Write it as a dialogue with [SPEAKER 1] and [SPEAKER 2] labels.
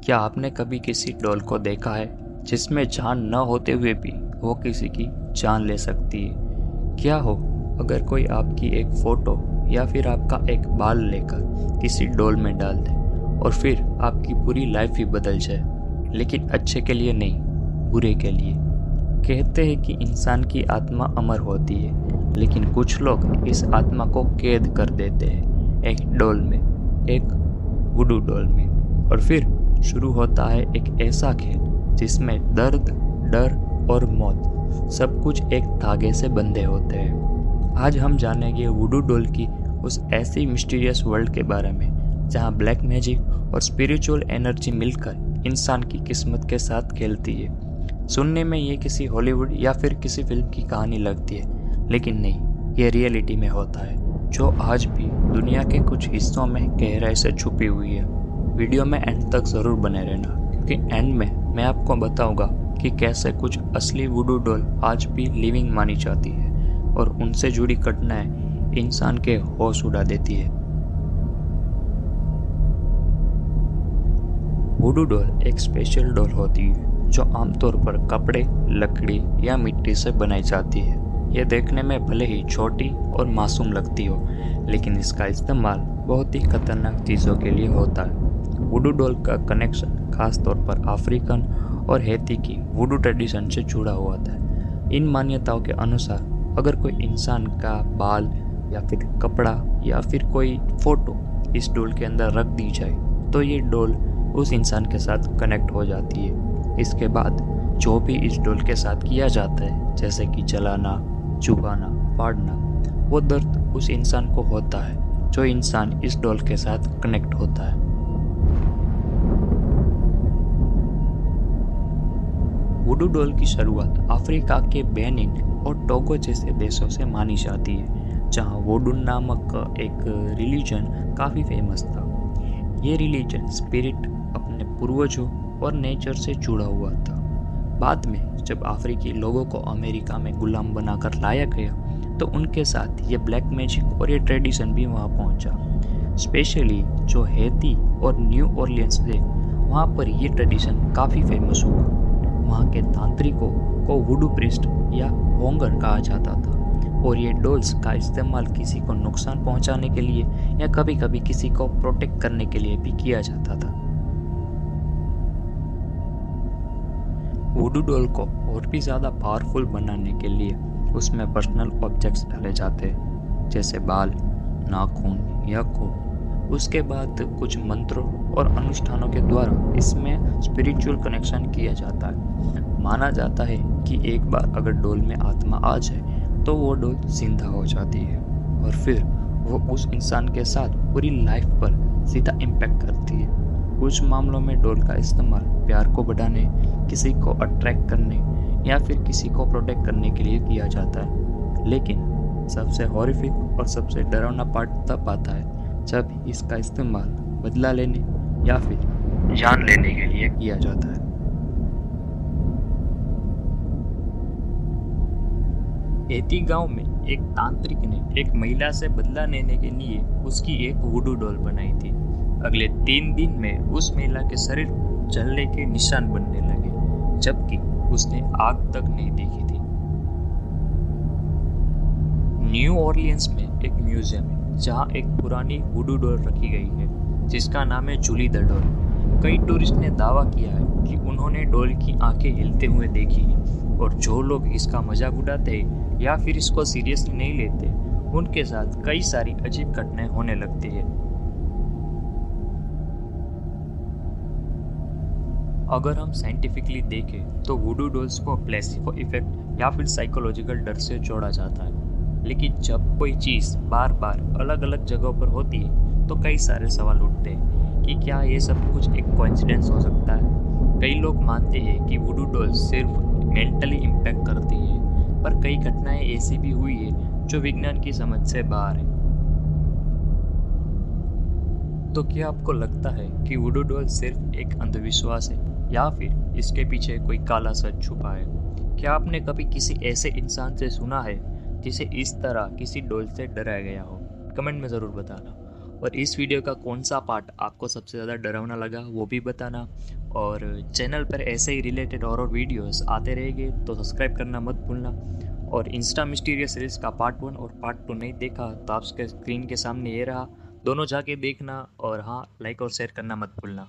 [SPEAKER 1] क्या आपने कभी किसी डॉल को देखा है जिसमें जान न होते हुए भी वो किसी की जान ले सकती है? क्या हो अगर कोई आपकी एक फ़ोटो या फिर आपका एक बाल लेकर किसी डॉल में डाल दे और फिर आपकी पूरी लाइफ ही बदल जाए, लेकिन अच्छे के लिए नहीं, बुरे के लिए। कहते हैं कि इंसान की आत्मा अमर होती है, लेकिन कुछ लोग इस आत्मा को कैद कर देते हैं एक डॉल में, एक वुडू डॉल में। और फिर शुरू होता है एक ऐसा खेल जिसमें दर्द, डर और मौत सब कुछ एक धागे से बंधे होते हैं। आज हम जानेंगे वुडू डॉल की उस ऐसी मिस्टीरियस वर्ल्ड के बारे में जहां ब्लैक मैजिक और स्पिरिचुअल एनर्जी मिलकर इंसान की किस्मत के साथ खेलती है। सुनने में ये किसी हॉलीवुड या फिर किसी फिल्म की कहानी लगती है, लेकिन नहीं, ये रियलिटी में होता है, जो आज भी दुनिया के कुछ हिस्सों में गहराई से छुपी हुई है। वीडियो में एंड तक ज़रूर बने रहना, क्योंकि एंड में मैं आपको बताऊंगा कि कैसे कुछ असली वुडू डॉल आज भी लिविंग मानी जाती है और उनसे जुड़ी घटनाएं इंसान के होश उड़ा देती है। वुडू डॉल एक स्पेशल डॉल होती है जो आमतौर पर कपड़े, लकड़ी या मिट्टी से बनाई जाती है। यह देखने में भले ही छोटी और मासूम लगती हो, लेकिन इसका इस्तेमाल बहुत ही खतरनाक चीज़ों के लिए होता है। वुडू डॉल का कनेक्शन खास तौर पर अफ्रीकन और हैती की वुडू ट्रेडिशन से जुड़ा हुआ था। इन मान्यताओं के अनुसार अगर कोई इंसान का बाल या फिर कपड़ा या फिर कोई फोटो इस डॉल के अंदर रख दी जाए तो ये डॉल उस इंसान के साथ कनेक्ट हो जाती है। इसके बाद जो भी इस डॉल के साथ किया जाता है, जैसे कि जलाना, चुभाना, फाड़ना, वो दर्द उस इंसान को होता है जो इंसान इस डॉल के साथ कनेक्ट होता है। वुडू डॉल की शुरुआत अफ्रीका के बेनिन और टोगो जैसे देशों से मानी जाती है, जहां वुडू नामक एक रिलीजन काफ़ी फेमस था। ये रिलीजन स्पिरिट, अपने पूर्वजों और नेचर से जुड़ा हुआ था। बाद में जब अफ्रीकी लोगों को अमेरिका में गुलाम बनाकर लाया गया तो उनके साथ ये ब्लैक मैजिक और ये ट्रेडिशन भी वहाँ पहुँचा। स्पेशली जो हैती और न्यू ऑरलियंस थे, वहाँ पर ये ट्रेडिशन काफ़ी फेमस हुआ। वहाँ के तांत्रिकों को वुडू प्रिस्ट या होंगर कहा जाता था, और ये डॉल्स का इस्तेमाल किसी को नुकसान पहुँचाने के लिए या कभी कभी किसी को प्रोटेक्ट करने के लिए भी किया जाता था। वुडू डॉल को और भी ज़्यादा पावरफुल बनाने के लिए उसमें पर्सनल ऑब्जेक्ट्स डाले जाते हैं, जैसे बाल, नाखून या खून। उसके बाद कुछ मंत्रों और अनुष्ठानों के द्वारा इसमें स्पिरिचुअल कनेक्शन किया जाता है। माना जाता है कि एक बार अगर डॉल में आत्मा आ जाए तो वो डॉल जिंदा हो जाती है और फिर वो उस इंसान के साथ पूरी लाइफ पर सीधा इम्पैक्ट करती है। कुछ मामलों में डॉल का इस्तेमाल प्यार को बढ़ाने, किसी को अट्रैक्ट करने या फिर किसी को प्रोटेक्ट करने के लिए किया जाता है। लेकिन सबसे हॉरिफिक और सबसे डरावना पार्ट तब आता है जब इसका इस्तेमाल बदला लेने या फिर जान लेने के लिए किया जाता है। हैती गांव में एक तांत्रिक ने एक महिला से बदला लेने के लिए उसकी एक वुडू डॉल बनाई थी। अगले 3 दिन में उस महिला के शरीर जलने के निशान बनने लगे, जबकि उसने आग तक नहीं देखी थी। न्यू ऑरलियंस में एक म्यूजियम है जहां एक पुरानी वुडू डॉल रखी गई है जिसका नाम है जूली द डॉल। कई टूरिस्ट ने दावा किया है कि उन्होंने डॉल की आंखें हिलते हुए देखी हैं, और जो लोग इसका मजाक उड़ाते या फिर इसको सीरियसली नहीं लेते, उनके साथ कई सारी अजीब घटनाएं होने लगती है। अगर हम साइंटिफिकली देखें तो वुडू डॉल्स को प्लेसिबो इफेक्ट या फिर साइकोलॉजिकल डर से जोड़ा जाता है। लेकिन जब कोई चीज़ बार बार अलग अलग जगहों पर होती है तो कई सारे सवाल उठते हैं कि क्या ये सब कुछ एक कोइंसिडेंस हो सकता है। कई लोग मानते हैं कि वुडू डॉल सिर्फ मेंटली इम्पैक्ट करती है, पर कई घटनाएं ऐसी भी हुई है जो विज्ञान की समझ से बाहर है। तो क्या आपको लगता है कि वुडू डॉल सिर्फ एक अंधविश्वास है या फिर इसके पीछे कोई काला सच छुपा है? क्या आपने कभी किसी ऐसे इंसान से सुना है जिसे इस तरह किसी डॉल से डराया गया हो? कमेंट में ज़रूर बताना। और इस वीडियो का कौन सा पार्ट आपको सबसे ज़्यादा डरावना लगा वो भी बताना। और चैनल पर ऐसे ही रिलेटेड और वीडियोस आते रहेंगे तो सब्सक्राइब करना मत भूलना। और इंस्टा मिस्टीरियस सीरीज का पार्ट 1 और पार्ट 2 नहीं देखा तो आपके स्क्रीन के सामने ये रहा, दोनों जाके देखना। और हाँ, लाइक और शेयर करना मत भूलना।